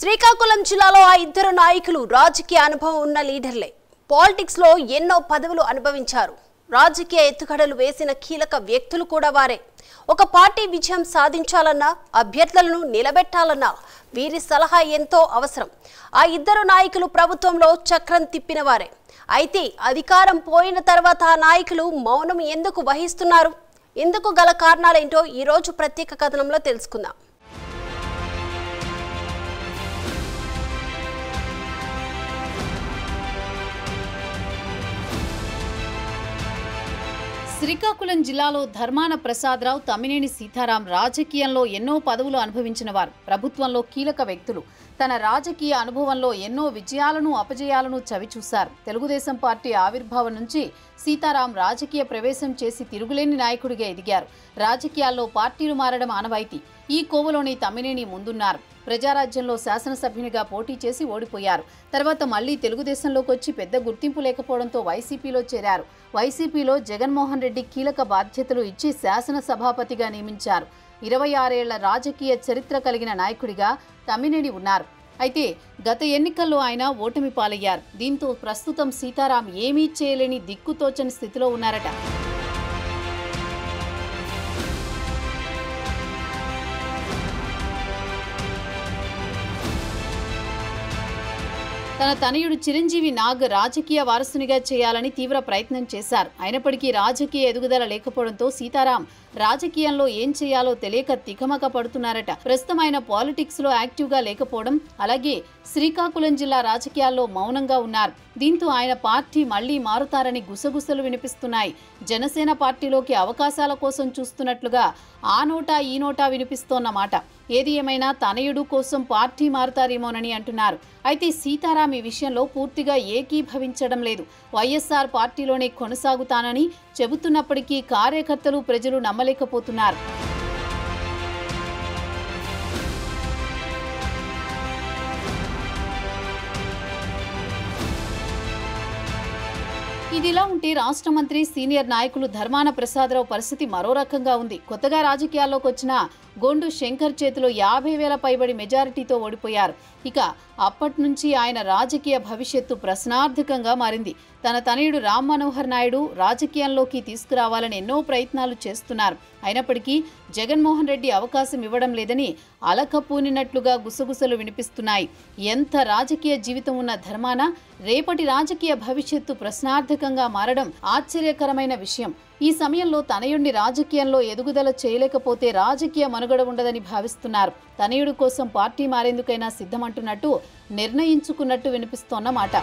శ్రీకాకుళం జిల్లాలో ఆ ఇద్దరు నాయకులు రాజకీయ అనుభవం ఉన్న లీడర్లే. పాలిటిక్స్ లో ఎన్నో పదవులు అనుభవించారు. రాజకీయ ఎత్తుగడలు వేసిన కీలక వ్యక్తులు కూడా వారే. ఒక పార్టీ విజయం సాధించాలన్నా, అభ్యర్థులను నిలబెట్టాలన్నా వీరి సలహా ఎంతో అవసరం. ఆ ఇద్దరు నాయకులు ప్రభుత్వంలో చక్రం తిప్పిన వారే. అయితే అధికారం పోయిన తర్వాత ఆ నాయకులు మౌనం ఎందుకు వహిస్తున్నారు? ఎందుకు గల కారణాలేంటో ఈ రోజు ప్రత్యేక కథనంలో తెలుసుకుందాం. శ్రీకాకుళం జిల్లాలో ధర్మాన ప్రసాదరావు, తమ్మినేని సీతారాం రాజకీయంలో ఎన్నో పదవులు అనుభవించిన వారు. ప్రభుత్వంలో కీలక వ్యక్తులు. తన రాజకీయ అనుభవంలో ఎన్నో విజయాలను అపజయాలను చవిచూశారు. తెలుగుదేశం పార్టీ ఆవిర్భావం నుంచి సీతారాం రాజకీయ ప్రవేశం చేసి తిరుగులేని నాయకుడిగా ఎదిగారు. రాజకీయాల్లో పార్టీలు మారడం ఆనవాయితీ. ఈ కోవలోని తమ్మినేని ముందున్నారు. ప్రజారాజ్యంలో శాసనసభ్యునిగా పోటీ చేసి ఓడిపోయారు. తర్వాత మళ్లీ తెలుగుదేశంలోకి వచ్చి పెద్ద గుర్తింపు లేకపోవడంతో వైసీపీలో చేరారు. వైసీపీలో జగన్మోహన్ రెడ్డి కీలక బాధ్యతలు ఇచ్చి శాసనసభాపతిగా నియమించారు. 26 ఏళ్ల రాజకీయ చరిత్ర కలిగిన నాయకుడిగా తమ్మినేని ఉన్నారు. అయితే గత ఎన్నికల్లో ఆయన ఓటమి పాలయ్యారు. దీంతో ప్రస్తుతం సీతారాం ఏమీ చేయలేని దిక్కుతోచని స్థితిలో ఉన్నారట. తన తనయుడు చిరంజీవి నాగ్ రాజకీయ వారసునిగా చేయాలని తీవ్ర ప్రయత్నం చేశారు. అయినప్పటికీ రాజకీయ ఎదుగుదల లేకపోవడంతో సీతారాం రాజకీయంలో ఏం చేయాలో తెలియక తికమక పడుతున్నారట. ప్రస్తుతం ఆయన పాలిటిక్స్ లో యాక్టివ్ గా లేకపోవడం, అలాగే శ్రీకాకుళం జిల్లా రాజకీయాల్లో మౌనంగా ఉన్నారు. దీంతో ఆయన పార్టీ మళ్లీ మారుతారని గుసగుసలు వినిపిస్తున్నాయి. జనసేన పార్టీలోకి అవకాశాల కోసం చూస్తున్నట్లుగా ఆ నోటా ఈ నోటా వినిపిస్తోన్నమాట. ఏది ఏమైనా తనయుడు కోసం పార్టీ మారుతారేమోనని అంటున్నారు. అయితే సీతారాం ఈ విషయంలో పూర్తిగా ఏకీభవించడం లేదు. వైఎస్ఆర్ పార్టీలోనే కొనసాగుతానని చెబుతున్నప్పటికీ కార్యకర్తలు, ప్రజలు నమ్మలేకపోతున్నారు. ఇదిలా ఉంటే రాష్ట్ర మంత్రి, సీనియర్ నాయకులు ధర్మాన ప్రసాదరావు పరిస్థితి మరో రకంగా ఉంది. కొత్తగా రాజకీయాల్లోకి వచ్చిన గొండు శంకర్ చేతిలో 50,000 పైబడి మెజారిటీతో ఓడిపోయారు. ఇక అప్పటి నుంచి ఆయన రాజకీయ భవిష్యత్తు ప్రశ్నార్థకంగా మారింది. తన తనయుడు రామ్ మనోహర్ నాయుడు రాజకీయంలోకి తీసుకురావాలని ఎన్నో ప్రయత్నాలు చేస్తున్నారు. అయినప్పటికీ జగన్మోహన్ రెడ్డి అవకాశం ఇవ్వడం లేదని అలకపూనినట్లుగా గుసగుసలు వినిపిస్తున్నాయి. ఎంత రాజకీయ జీవితం ఉన్న ధర్మాన రేపటి రాజకీయ భవిష్యత్తు ప్రశ్నార్థకంగా మారడం ఆశ్చర్యకరమైన విషయం. ఈ సమయంలో తనయుడిని రాజకీయంలో ఎదుగుదల చేయలేకపోతే రాజకీయ మనుగడ ఉండదని భావిస్తున్నారు. తనయుడు కోసం పార్టీ మారేందుకైనా సిద్ధమంటున్నట్టు నిర్ణయించుకున్నట్టు వినిపిస్తోన్నమాట.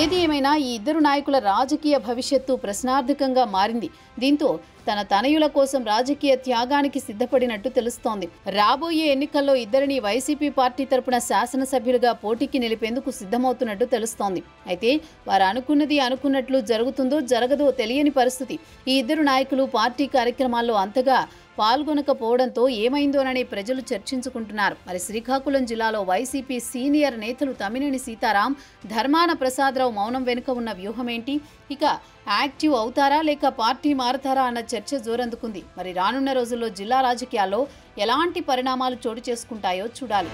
ఏది ఏమైనా ఈ ఇద్దరు నాయకుల రాజకీయ భవిష్యత్తు ప్రశ్నార్థకంగా మారింది. దీంతో తన తనయుల కోసం రాజకీయ త్యాగానికి సిద్ధపడినట్టు తెలుస్తోంది. రాబోయే ఎన్నికల్లో ఇద్దరిని వైసీపీ పార్టీ తరపున శాసనసభ్యులుగా పోటీకి నిలిపేందుకు సిద్ధమవుతున్నట్టు తెలుస్తోంది. అయితే వారు అనుకున్నది అనుకున్నట్లు జరుగుతుందో జరగదో తెలియని పరిస్థితి. ఈ ఇద్దరు నాయకులు పార్టీ కార్యక్రమాల్లో అంతగా పాల్గొనకపోవడంతో ఏమైందోనని ప్రజలు చర్చించుకుంటున్నారు. మరి శ్రీకాకుళం జిల్లాలో వైసీపీ సీనియర్ నేతలు తమ్మినేని సీతారాం, ధర్మాన ప్రసాదరావు మౌనం వెనుక ఉన్న వ్యూహం ఏంటి? ఇక యాక్టివ్ అవుతారా లేక పార్టీ మారతారా అన్న చర్చ జోరందుకుంది. మరి రానున్న రోజుల్లో జిల్లా రాజకీయాల్లో ఎలాంటి పరిణామాలు చోటు చేసుకుంటాయో చూడాలి.